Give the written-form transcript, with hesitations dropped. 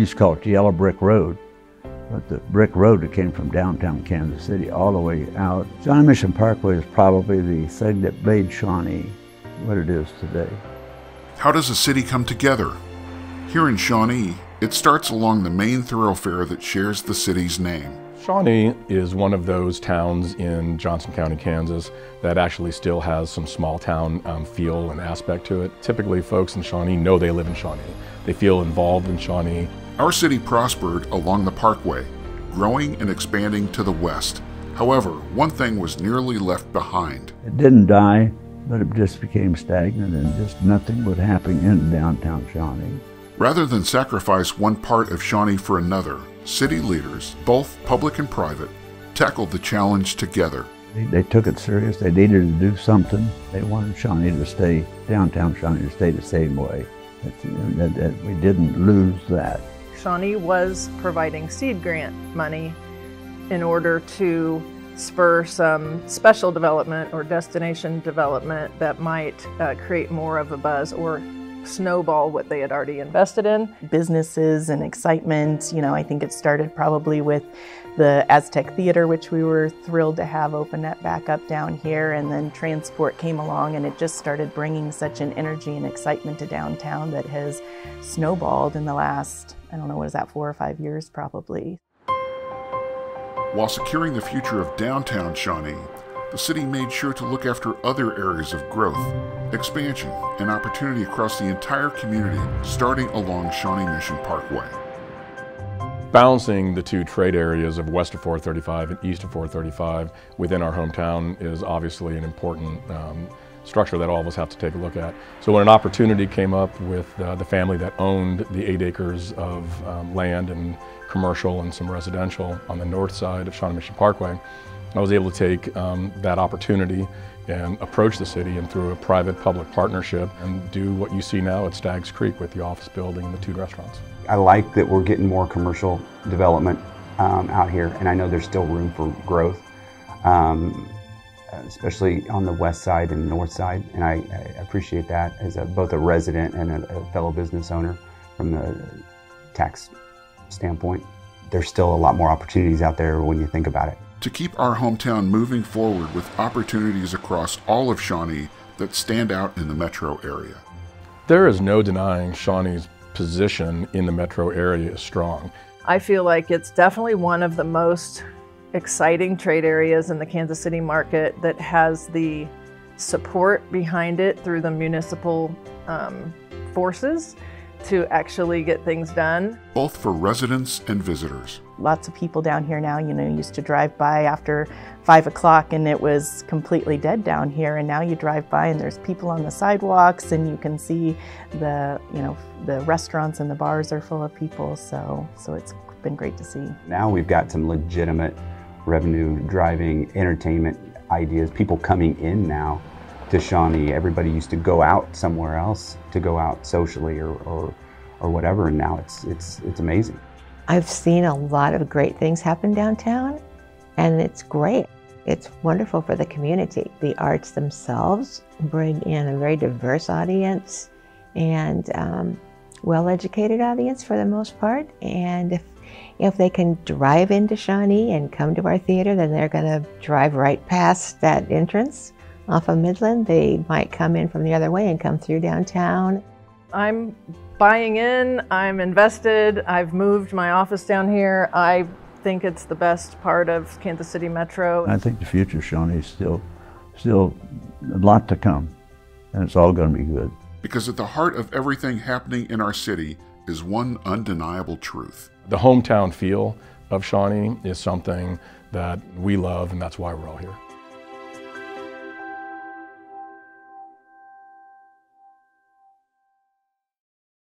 used to call it the Yellow Brick Road, but the brick road that came from downtown Kansas City all the way out. Shawnee Mission Parkway is probably the thing that made Shawnee what it is today. How does a city come together? Here in Shawnee, it starts along the main thoroughfare that shares the city's name. Shawnee is one of those towns in Johnson County, Kansas that actually still has some small town feel and aspect to it. Typically folks in Shawnee know they live in Shawnee. They feel involved in Shawnee. Our city prospered along the parkway, growing and expanding to the west. However, one thing was nearly left behind. It didn't die, but it just became stagnant and just nothing would happen in downtown Shawnee. Rather than sacrifice one part of Shawnee for another, city leaders, both public and private, tackled the challenge together. They took it serious. They needed to do something. They wanted Shawnee to stay, downtown Shawnee to stay the same way. We didn't lose that. Shawnee was providing seed grant money in order to spur some special development or destination development that might create more of a buzz or snowball what they had already invested in. Businesses and excitement, you know, I think it started probably with the Aztec Theater, which we were thrilled to have open that back up down here, and then transport came along and it just started bringing such an energy and excitement to downtown that has snowballed in the last, I don't know, what is that, 4 or 5 years probably. While securing the future of downtown Shawnee, the city made sure to look after other areas of growth, expansion, and opportunity across the entire community, starting along Shawnee Mission Parkway. Balancing the two trade areas of west of 435 and east of 435 within our hometown is obviously an important structure that all of us have to take a look at. So when an opportunity came up with the family that owned the 8 acres of land and commercial and some residential on the north side of Shawnee Mission Parkway, I was able to take that opportunity and approach the city and through a private-public partnership and do what you see now at Staggs Creek with the office building and the 2 restaurants. I like that we're getting more commercial development out here, and I know there's still room for growth, especially on the west side and north side, and I appreciate that as both a resident and a fellow business owner from the tax standpoint. There's still a lot more opportunities out there when you think about it. To keep our hometown moving forward with opportunities across all of Shawnee that stand out in the metro area. There is no denying Shawnee's position in the metro area is strong. I feel like it's definitely one of the most exciting trade areas in the Kansas City market that has the support behind it through the municipal forces to actually get things done. Both for residents and visitors. Lots of people down here now, you know, used to drive by after 5 o'clock and it was completely dead down here, and now you drive by and there's people on the sidewalks and you can see the, you know, the restaurants and the bars are full of people, so it's been great to see. Now we've got some legitimate revenue driving entertainment ideas, people coming in now to Shawnee. Everybody used to go out somewhere else to go out socially or whatever, and now it's amazing. I've seen a lot of great things happen downtown, and it's great. It's wonderful for the community. The arts themselves bring in a very diverse audience and well-educated audience for the most part, and if they can drive into Shawnee and come to our theater, then they're going to drive right past that entrance off of Midland. They might come in from the other way and come through downtown. I'm buying in, I'm invested, I've moved my office down here. I think it's the best part of Kansas City Metro. I think the future of Shawnee is still a lot to come, and it's all going to be good. Because at the heart of everything happening in our city is one undeniable truth. The hometown feel of Shawnee is something that we love, and that's why we're all here.